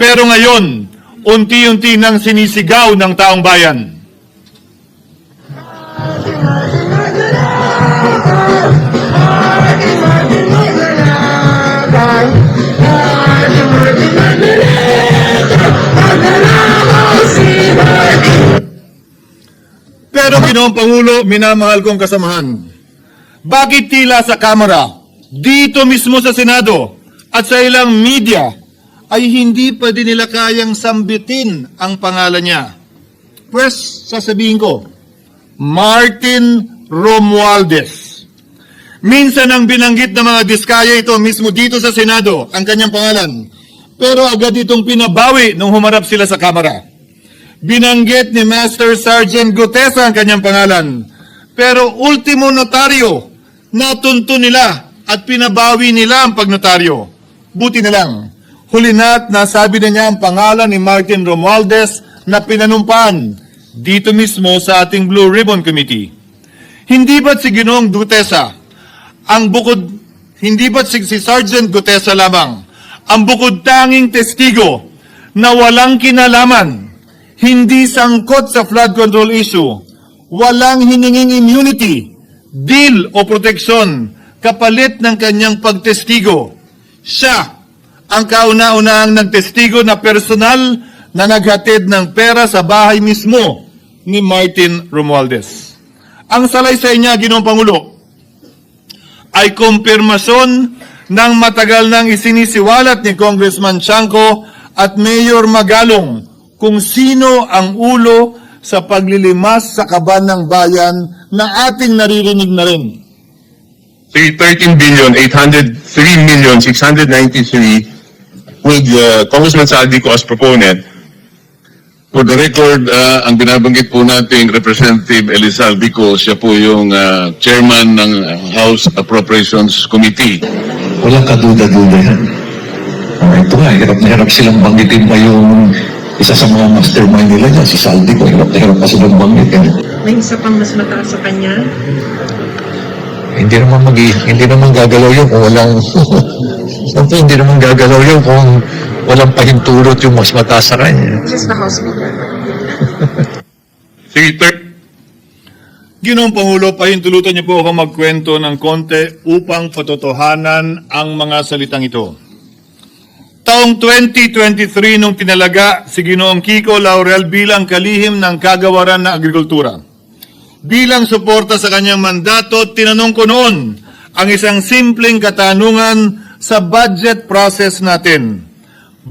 Pero ngayon, unti-unti nang sinisigaw ng taong bayan. Pero Ginoong Pangulo, minamahal kong kasamahan, bakit tila sa Kamara, dito mismo sa Senado, at sa ilang media, ay hindi pa din nila kayang sambitin ang pangalan niya? Pues, sasabihin ko, Martin Romualdez. Minsan ang binanggit ng mga diskaya ito mismo dito sa Senado, ang kanyang pangalan. Pero agad itong pinabawi nung humarap sila sa Kamara. Binanggit ni Master Sergeant Gutesa ang kanyang pangalan. Pero ultimo notaryo, natunto nila at pinabawi nila ang pagnotaryo. Buti na lang, huli na't nasabi na niya ang pangalan ni Martin Romualdez na pinanumpan dito mismo sa ating Blue Ribbon Committee. Hindi ba't si Ginoong Gutesa hindi ba't si Sergeant Gutesa lamang ang bukod tanging testigo na walang kinalaman, hindi sangkot sa flood control issue, walang hininging immunity, deal o proteksyon kapalit ng kanyang pagtestigo? Siya ang kauna-unahang nagtestigo na personal na naghatid ng pera sa bahay mismo ni Martin Romualdez. Ang salaysay niya, Ginoong Pangulo, ay kumpirmasyon ng matagal nang isinisiwalat ni Congressman Chanco at Mayor Magalong kung sino ang ulo sa paglilimas sa kaban ng bayan na ating naririnig na rin. 13,803,693 with Congressman Saldico as proponent. For the record, ang binabanggit po nating Representative Elizal Bico, siya po yung chairman ng House Appropriations Committee. Walang kaduda-duda yan. Ito nga, hirap na hirap silang banggitin pa yung isa sa mga mastermind nila dyan, si Saldico. Hirap na hirap pa silang banggitin. May isa pang mas mataas sa kanya? Hindi naman gagalaw yun kung walang hindi naman gagalaw yun kung walang pahintulot yung mas mataas sa kanya. Just the House Speaker. Sige, Ginoong Pangulo, pahintulutan niyo po ako magkwento ng konti upang patotohanan ang mga salitang ito. Taong 2023 nung tinalaga si Ginoong Kiko Laurel bilang kalihim ng kagawaran ng agrikultura. Bilang suporta sa kanyang mandato, tinanong ko noon ang isang simpleng katanungan sa budget process natin.